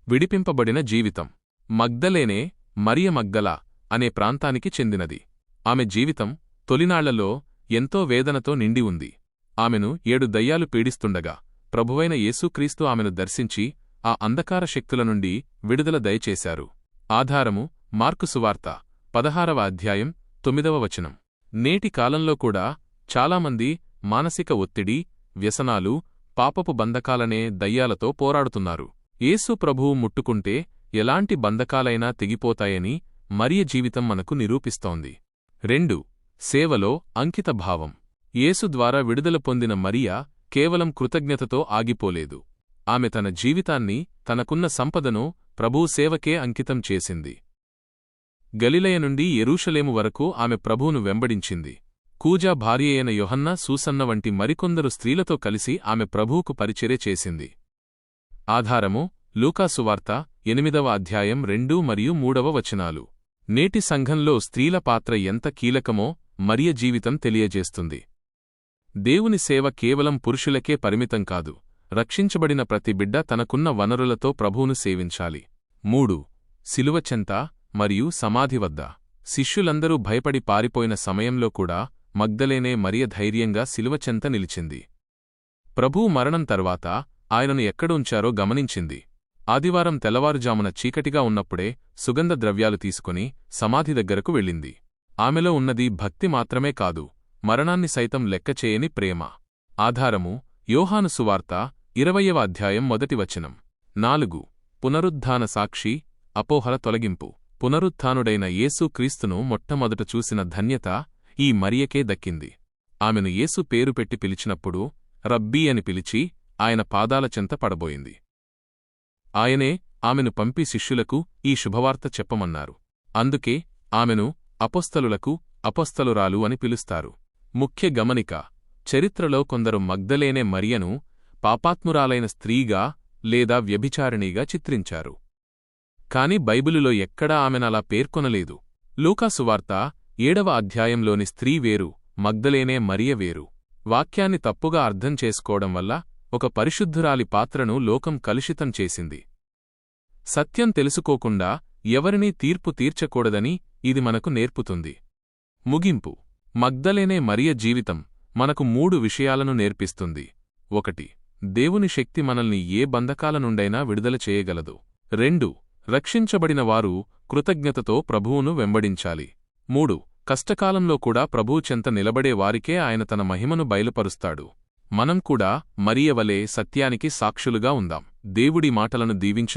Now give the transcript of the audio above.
విడిపింపబడిన జీవితం. మగ్దలేనే మరియ మగ్దల అనే ప్రాంతానికి చెందినది. ఆమె జీవితం తొలినాళ్లలో ఎంతో వేదనతో నిండి ఉంది. ఆమెను 7 దయ్యాలు పీడిస్తుండగా ప్రభువైన యేసుక్రీస్తు ఆమెను దర్శించి ఆ అంధకార శక్తుల నుండి విడుదల దయచేశారు. ఆధారము మార్కు సువార్త 16వ అధ్యాయం 9వ వచనం. నేటి కాలంలో కూడా చాలామంది మానసిక ఒత్తిడి, వ్యసనాలు, పాపపు బంధకాలనే దయ్యాలతో పోరాడుతున్నారు. యేసు ప్రభువు ముట్టుకుంటే ఎలాంటి బంధకాలైనా తెగిపోతాయని మరియ జీవితం మనకు నిరూపిస్తోంది. 2. సేవలో అంకితభావం. యేసు ద్వారా విడుదల పొందిన మరియ కేవలం కృతజ్ఞతతో ఆగిపోలేదు. ఆమె తన జీవితాన్ని, తనకున్న సంపదను ప్రభువు సేవకే అంకితం చేసింది. గలిలయ నుండి యెరూషలేము వరకు ఆమె ప్రభువును వెంబడించింది. కూజా భార్యయైన యోహన్న, సూసన్న వంటి మరికొందరు స్త్రీలతో కలిసి ఆమె ప్రభువుకు పరిచర్య చేసింది. ఆధారము లూకా సువార్త 8వ అధ్యాయం 2 మరియు 3వ వచనాలు. నేటి సంఘంలో స్త్రీల పాత్ర ఎంత కీలకమో మరియ జీవితం తెలియజేస్తుంది. దేవుని సేవ కేవలం పురుషులకే పరిమితం కాదు. రక్షించబడిన ప్రతి బిడ్డ తనకున్న వనరులతో ప్రభువును సేవించాలి. 3. శిలువ చెంత మరియు సమాధి వద్ద. శిష్యులందరూ భయపడి పారిపోయిన సమయంలో కూడా మగ్దలేనే మరియ ధైర్యంగా శిలువ చెంత నిలిచింది. ప్రభువు మరణం తర్వాత ఆయనను ఎక్కడ ఉంచారో గమనించింది. ఆదివారం తెల్లవారుజామున చీకటిగా ఉన్నప్పుడే సుగంధ ద్రవ్యాలు తీసుకుని సమాధి దగ్గరకు వెళ్ళింది. ఆమెలో ఉన్నది భక్తి మాత్రమే కాదు, మరణాన్ని సైతం లెక్కచేయని ప్రేమ. ఆధారము యోహాను సువార్త 20వ అధ్యాయం 1వ వచనం. 4. పునరుత్థాన సాక్షి, అపోహల తొలగింపు. పునరుత్థానుడైన యేసు క్రీస్తును మొట్టమొదట చూసిన ధన్యత ఈ మరియకే దక్కింది. ఆమెను యేసు పేరు పెట్టి పిలిచినప్పుడు రబ్బీ అని పిలిచి ఆయన పాదాల చెంత పడబోయింది. ఆయనే ఆమెను పంపి శిష్యులకు ఈ శుభవార్త చెప్పమన్నారు. అందుకే ఆమెను అపొస్తలులకు అపొస్తలురాలు అని పిలుస్తారు. ముఖ్య గమనిక: చరిత్రలో కొందరు మగ్దలేనే మరియను పాపాత్మురాలైన స్త్రీగా లేదా వ్యభిచారిణిగా చిత్రించారు. కాని బైబిలులో ఎక్కడా ఆమెనలా పేర్కొనలేదు. లూకా సువార్త 7వ అధ్యాయంలోని స్త్రీ వేరు, మగ్దలేనే మరియ వేరు. వాక్యాన్ని తప్పుగా అర్థం చేసుకోవడం వల్ల ఒక పరిశుద్ధురాలి పాత్రను లోకం కలుషితం చేసింది. సత్యం తెలుసుకోకుండా ఎవరినీ తీర్పు తీర్చకూడదని ఇది మనకు నేర్పుతుంది. ముగింపు: మగ్దలేనే మరియ జీవితం మనకు 3 విషయాలను నేర్పిస్తుంది. 1. దేవుని శక్తి మనల్ని ఏ బంధకాల నుండైనా విడుదల చేయగలదు. 2. రక్షించబడిన వారు కృతజ్ఞతతో ప్రభువును వెంబడించాలి. 3. కష్టకాలంలో కూడా ప్రభువు చెంత నిలబడే వారికే ఆయన తన మహిమను బయలుపరుస్తాడు. మనం కూడా మరియ వలె సత్యానికి సాక్షులుగా ఉందాం. దేవుడి మాటలను దీవించును.